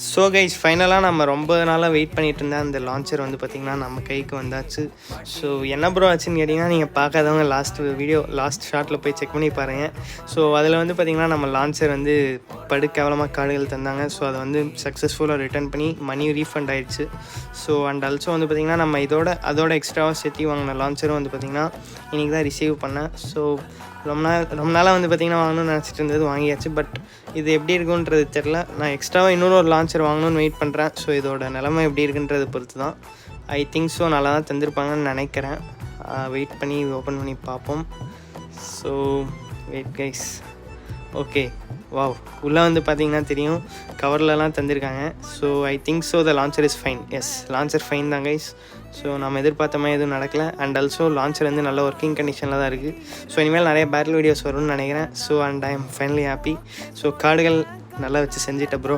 So guys ஃபைனலாக நம்ம ரொம்ப நாளாக வெயிட் பண்ணிட்டு இருந்தேன் அந்த லான்ச்சர் வந்து பார்த்திங்கன்னா நம்ம கைக்கு வந்தாச்சு. ஸோ என்ன ப்ரோ ஆச்சுன்னு கேட்டிங்கன்னா நீங்கள் பார்க்காதவங்க லாஸ்ட் ஷார்ட்டில் போய் செக் பண்ணி பாருங்கள். ஸோ அதில் வந்து பார்த்திங்கன்னா நம்ம லான்ச்சர் வந்து கேவலமாக கார்டுகள் தந்தாங்க. ஸோ அதை வந்து சக்ஸஸ்ஃபுல்லாக ரிட்டர்ன் பண்ணி மணி ரீஃபண்ட் ஆகிடுச்சு. ஸோ அண்ட் ஆல்சோ வந்து பார்த்திங்கன்னா நம்ம அதோட எக்ஸ்ட்ராவாக சேர்த்து வாங்கின லான்ச்சரும் வந்து பார்த்திங்கன்னா இன்றைக்கி தான் ரிசீவ் பண்ணேன். ஸோ ரொம்ப நாளாக வந்து பார்த்திங்கன்னா வாங்கணும்னு நினச்சிட்டு இருந்தது, வாங்கியாச்சு. பட் இது எப்படி இருக்குன்றது தெரில. நான் எக்ஸ்ட்ராவாக இன்னொரு லான்ச்சர் வாங்கணும்னு வெயிட் பண்ணுறேன். ஸோ இதோட நிலமை எப்படி இருக்குன்றது பொறுத்து தான். ஐ திங்க் ஸோ நல்லா தான் தந்திருப்பாங்கன்னு நினைக்கிறேன். வெயிட் பண்ணி ஓப்பன் பண்ணி பார்ப்போம். So wait guys. Okay, wow, உள்ளே வந்து பார்த்திங்கன்னா தெரியும் கவர்லலாம் தந்திருக்காங்க. So I think so the launcher is fine. Yes, launcher fine தான் கைஸ். ஸோ நம்ம எதிர்பார்த்த மாதிரி எதுவும் நடக்கலை. அண்ட் ஆல்சோ லான்ச்சர் வந்து நல்ல ஒர்க்கிங் கண்டிஷனில் தான் இருக்குது. ஸோ இனிமேல் நிறைய பேட்டில் வீடியோஸ் வரும்னு நினைக்கிறேன். So and I am finally happy. So கார்டுகள் நல்லா வச்சு செஞ்சுட்டேன் ப்ரோ.